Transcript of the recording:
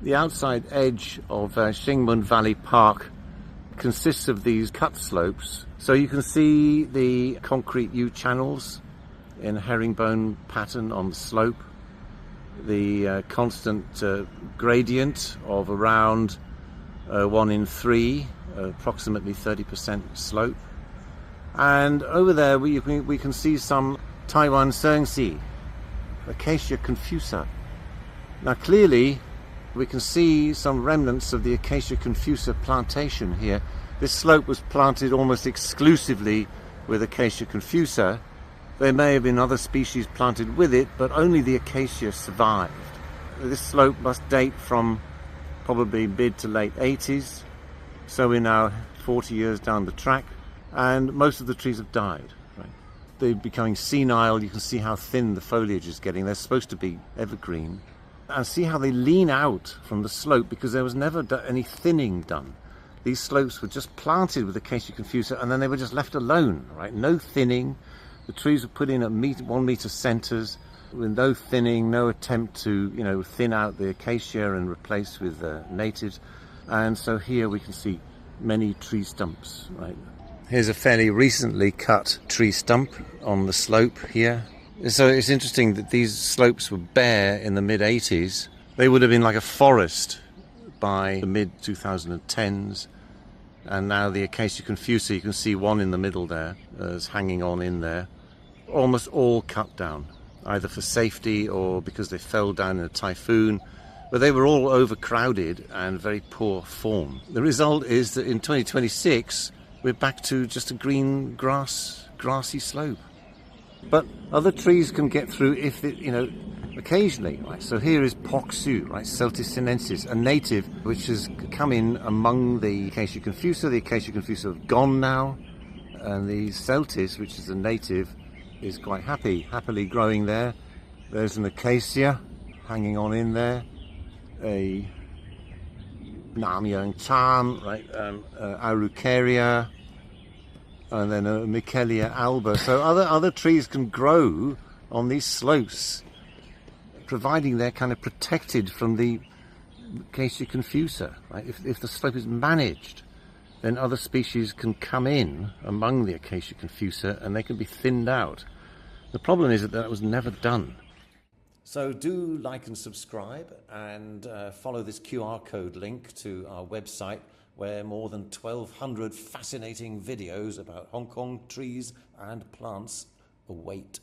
The outside edge of Shingmun Valley Park consists of these cut slopes. So you can see the concrete U-channels in herringbone pattern on the slope, the constant gradient of around 1 in 3, approximately 30% slope. And over there we can see some Taiwan相思, Acacia confusa. Now clearly we can see some remnants of the Acacia confusa plantation here. This slope was planted almost exclusively with Acacia confusa. There may have been other species planted with it, but only the acacia survived. This slope must date from probably mid to late 80s, so we're now 40 years down the track, and most of the trees have died. Right? They're becoming senile. You can see how thin the foliage is getting. They're supposed to be evergreen. And see how they lean out from the slope, because there was never any thinning done. These slopes were just planted with Acacia confusa, and then they were just left alone, right? No thinning. The trees were put in at 1 meter centers with no thinning, no attempt to, thin out the acacia and replace with natives. And so here we can see many tree stumps, right? Here's a fairly recently cut tree stump on the slope here. So it's interesting that these slopes were bare in the mid-80s. They would have been like a forest by the mid-2010s. And now the Acacia confusa, you can see one in the middle there, is hanging on in there. Almost all cut down, either for safety or because they fell down in a typhoon. But they were all overcrowded and very poor form. The result is that in 2026, we're back to just a green grassy slope. But other trees can get through if it, occasionally, right? So here is Poksu, right? Celtis sinensis, a native which has come in among the Acacia confusa. The Acacia confusa have gone now, and the Celtis, which is a native, is quite happily growing there. There's an acacia hanging on in there, a Namyang Chan, right? Araucaria. And then a Michelia alba. So other trees can grow on these slopes, providing they're kind of protected from the Acacia confusa. Right? If the slope is managed, then other species can come in among the Acacia confusa and they can be thinned out. The problem is that was never done. So do like and subscribe, and follow this QR code link to our website, where more than 1,200 fascinating videos about Hong Kong trees and plants await.